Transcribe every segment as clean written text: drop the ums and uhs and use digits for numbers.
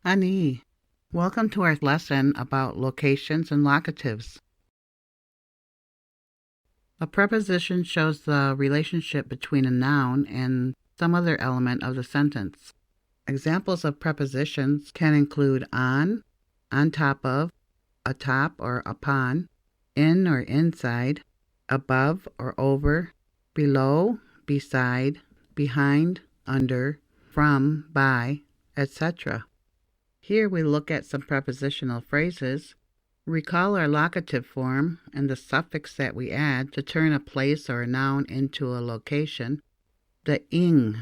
Ani. Welcome to our lesson about locations and locatives. A preposition shows the relationship between a noun and some other element of the sentence. Examples of prepositions can include on top of, atop or upon, in or inside, above or over, below, beside, behind, under, from, by, etc. Here we look at some prepositional phrases. Recall our locative form and the suffix that we add to turn a place or a noun into a location. The ing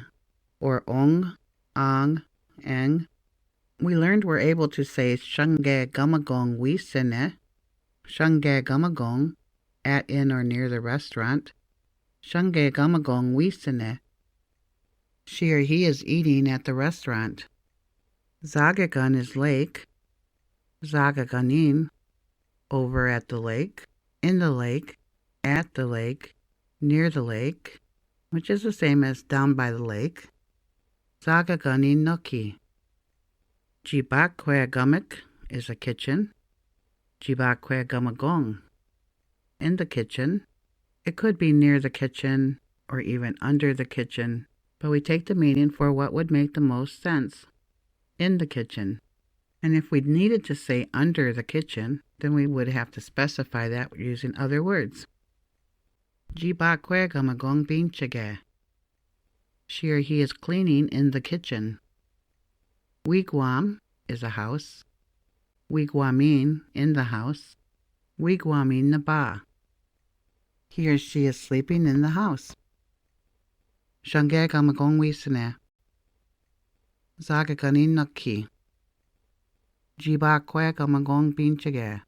or ong, ang, eng. We learned we're able to say shangge gumagong wisine, shangge gumagong, at, in, or near the restaurant. Shangge gumagong wisine. She or he is eating at the restaurant. Zagagun is lake. Zagaganin, over at the lake, in the lake, at the lake, near the lake, which is the same as down by the lake. Zagaganin noki. Jibakwe gumik is a kitchen. Jibakwe gumagong, in the kitchen. It could be near the kitchen or even under the kitchen, but we take the meaning for what would make the most sense. In the kitchen. And if we needed to say under the kitchen, then we would have to specify that using other words. Jibakwe gumagong binchage. She or he is cleaning in the kitchen. Wigwam is a house. Wigwamin, in the house. Wigwamin naba. He or she is sleeping in the house. Shangge gumagong wisine. Zagaganin noki. Jibakwe gumagong binchage.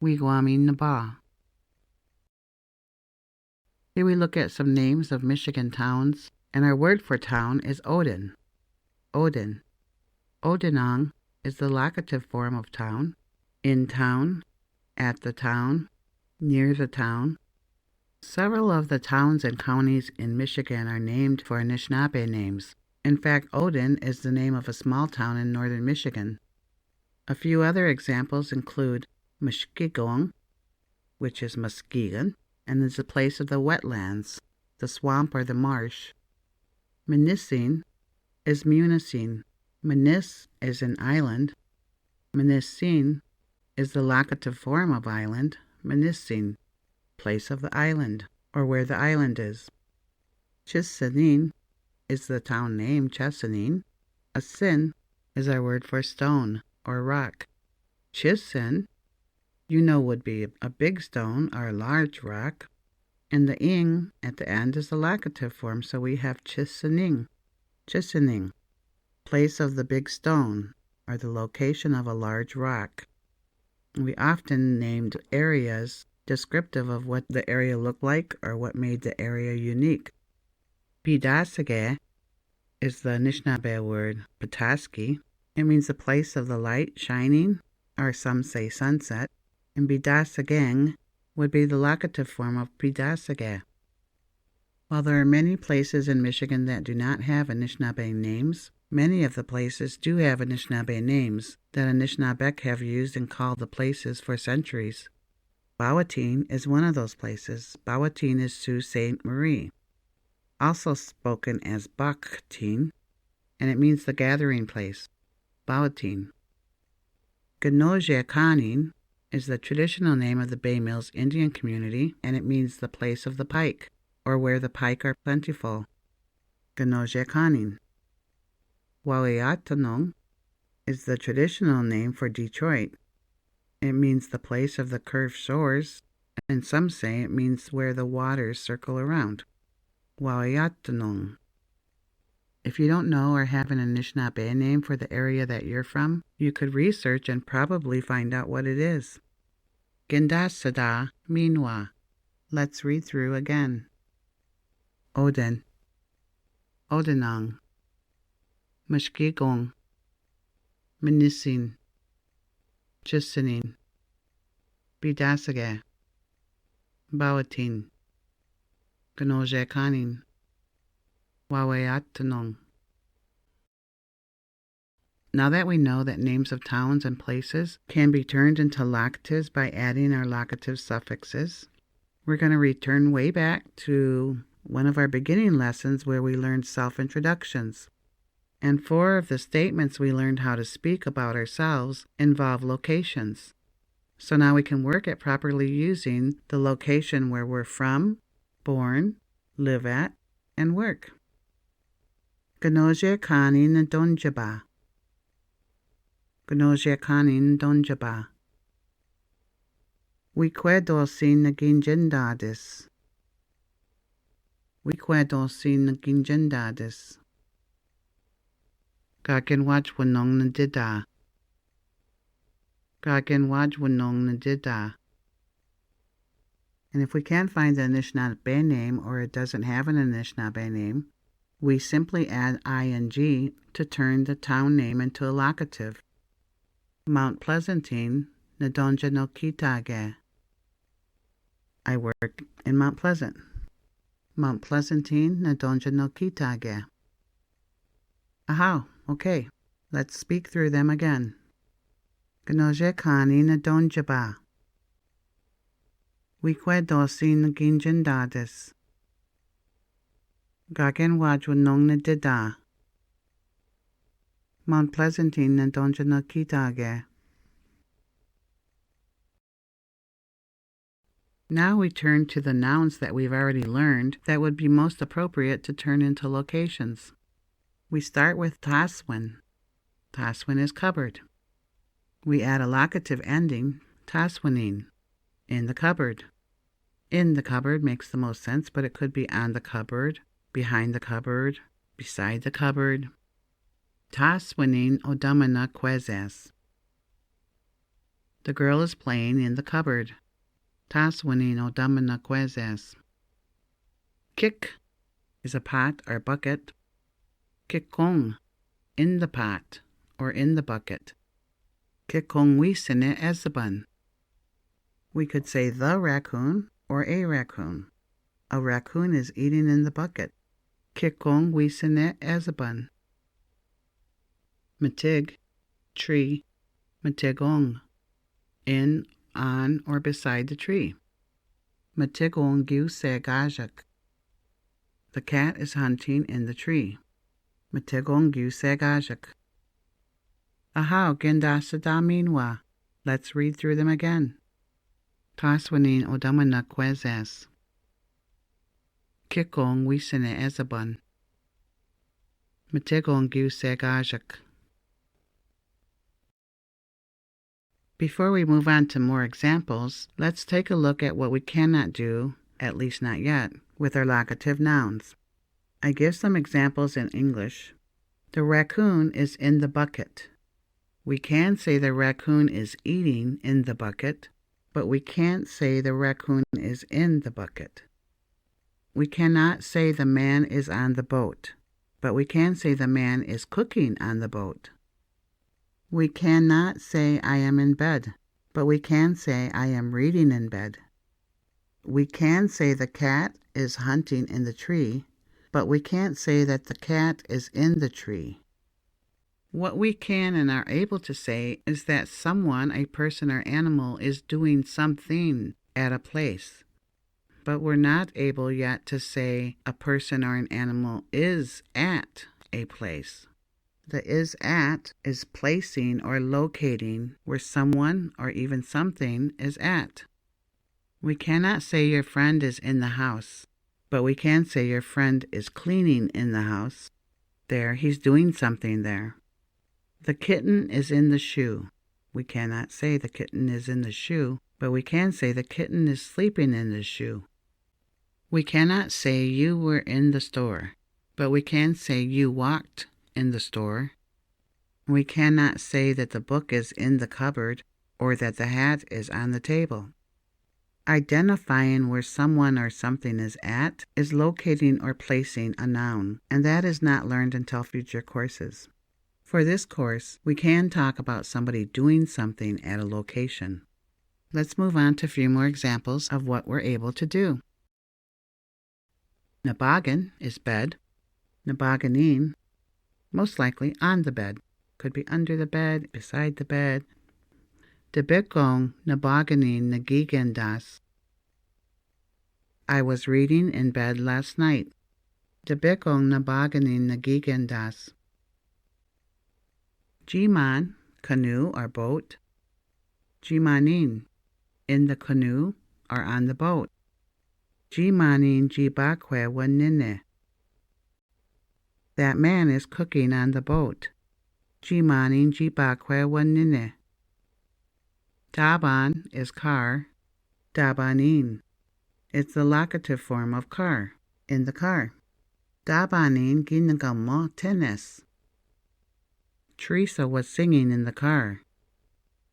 Wigwamin naba. Here we look at some names of Michigan towns, and our word for town is Odin. Odin. Odinong is the locative form of town. In town, at the town, near the town. Several of the towns and counties in Michigan are named for Anishinaabe names. In fact, Odin is the name of a small town in northern Michigan. A few other examples include Muskegong, which is Muskegon, and is the place of the wetlands, the swamp or the marsh. Munising is Munising. Munis is an island. Munising is the locative form of island. Munising, place of the island, or where the island is. Chisaning is the town name, Chesaning. A sin is our word for stone or rock. Chisin, would be a big stone or a large rock. And the ing at the end is the locative form, so we have chisening. Chisening, place of the big stone or the location of a large rock. We often named areas descriptive of what the area looked like or what made the area unique. Bidasage is the Anishinaabe word pataski. It means the place of the light shining, or some say sunset. And Bidasageng would be the locative form of Bidasage. While there are many places in Michigan that do not have Anishinaabe names, many of the places do have Anishinaabe names that Anishinaabek have used and called the places for centuries. Bawatine is one of those places. Bawatine is Sault Ste. Marie, also spoken as Baktine, and it means the gathering place. Bawatine. Ganojeakanin is the traditional name of the Bay Mills Indian community, and it means the place of the pike, or where the pike are plentiful. Ganojeakanin. Waweatanong is the traditional name for Detroit. It means the place of the curved shores, and some say it means where the waters circle around. Waweatanong. If you don't know or have an Anishinaabe name for the area that you're from, you could research and probably find out what it is. Gindasada Minwa. Let's read through again. Odin. Odinong. Muskegong. Munising. Chisening. Bidasage. Bawatine. Ganojeakanin. Waweatanong. Now that we know that names of towns and places can be turned into locatives by adding our locative suffixes, we're going to return way back to one of our beginning lessons where we learned self-introductions. And 4 of the statements we learned how to speak about ourselves involve locations. So now we can work at properly using the location where we're from, born, live at, and work. Gnoje kanin donjaba. Gnoje kanin donjaba. Wikwedo sin naginjendadis. Wikwedo sin naginjendadis. Gakin wajwanong nadida. Gakin wajwanong nadida. And if we can't find the Anishinaabe name or it doesn't have an Anishinaabe name, we simply add ing to turn the town name into a locative. Mount Pleasantine, Nadonja no Kitage. I work in Mount Pleasant. Mount Pleasantine, Nadonja no Kitage. Aha, okay. Let's speak through them again. Gnoje kani Nadonjaba. Wikwedosi naginjendadis. Gagen wajwanong nadida. Mount Pleasantine Nadonja no Kitage. Now we turn to the nouns that we've already learned that would be most appropriate to turn into locations. We start with taswin. Taswin is cupboard. We add a locative ending, taswinin, in the cupboard. In the cupboard makes the most sense, but it could be on the cupboard, behind the cupboard, beside the cupboard. Taswinin odamana kwezes. The girl is playing in the cupboard. Taswinin odamana kwezes. Kik is a pot or bucket. Kikong, in the pot or in the bucket. Kikong wisine ezaban. We could say the raccoon or a raccoon. A raccoon is eating in the bucket. Kikong wisine ezaban. Matig, tree. Matigong, in, on, or beside the tree. Matigong gyu se gajak. The cat is hunting in the tree. Matigong gyu se gajak. Ahaw gendasada minwa. Let's read through them again. Taswanin odamana kwezes. Kikong wisine ezaban. Matigong gyu se gajak. Before we move on to more examples, let's take a look at what we cannot do, at least not yet, with our locative nouns. I give some examples in English. The raccoon is in the bucket. We can say the raccoon is eating in the bucket, but we can't say the raccoon is in the bucket. We cannot say the man is on the boat, but we can say the man is cooking on the boat. We cannot say I am in bed, but we can say I am reading in bed. We can say the cat is hunting in the tree, but we can't say that the cat is in the tree. What we can and are able to say is that someone, a person or animal, is doing something at a place. But we're not able yet to say a person or an animal is at a place. The is at is placing or locating where someone or even something is at. We cannot say your friend is in the house, but we can say your friend is cleaning in the house. There, he's doing something there. The kitten is in the shoe. We cannot say the kitten is in the shoe, but we can say the kitten is sleeping in the shoe. We cannot say you were in the store, but we can say you walked in the store. We cannot say that the book is in the cupboard or that the hat is on the table. Identifying where someone or something is at is locating or placing a noun, and that is not learned until future courses. For this course, we can talk about somebody doing something at a location. Let's move on to a few more examples of what we're able to do. Nabagan is bed. Nabaganin, most likely on the bed. Could be under the bed, beside the bed. Debikong nabaganin nagigendas. I was reading in bed last night. Debikong nabaganin nagigendas. Jiman, canoe or boat. Jimanin, in the canoe or on the boat. Jimanin jibakwe wanine. That man is cooking on the boat. Jimanin jibakwe wanine. Daban is car. Dabanin. It's the locative form of car, in the car. Dabanin ginagamo tennis. Teresa was singing in the car.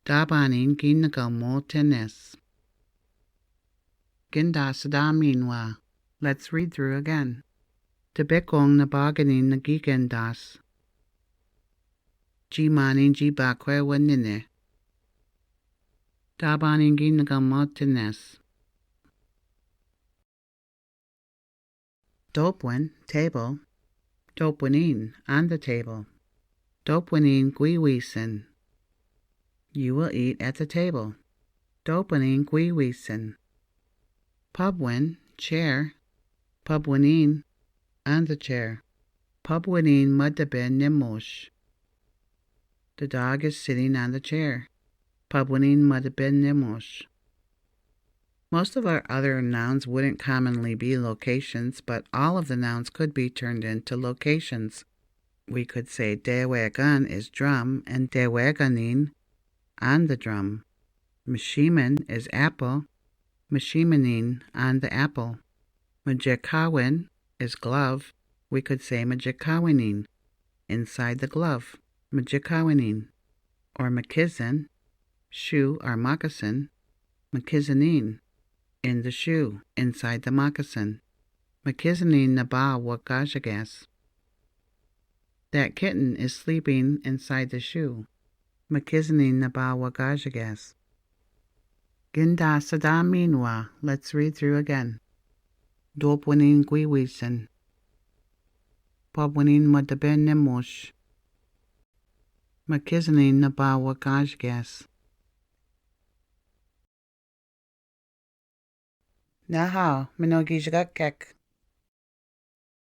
Dabanin ginagamo tennis. Gindasadamminwa. Let's read through again. Debikong nabaganin nagigendas. Jimanin jibakwe wanine. Dabanin ginagamo tennis. Dopwin, table. Dopwinin, on the table. Dopwinin gwiwisin. You will eat at the table. Dopwinin gwiwisin. Pubwin, chair. Pubwinin, on the chair. Pubwinin mudabin nimush. The dog is sitting on the chair. Pubwinin mudabin nimush. Most of our other nouns wouldn't commonly be locations, but all of the nouns could be turned into locations. We could say dewegan is drum and deweganin, on the drum. Mashiman is apple, mashimanin, on the apple. Majikawin is glove. We could say majikawinin, inside the glove, majikawinin. Or makizin, shoe or moccasin, makizanin, in the shoe, inside the moccasin. Makizanin naba wakajagas. That kitten is sleeping inside the shoe. Makizanin naba wakajagas. Ginda sadaminwa. Let's read through again. Dopwinin gwiwisin. Pubwinin madaben nemush. Makizanin naba wakajagas. Nahau, minogijagakek.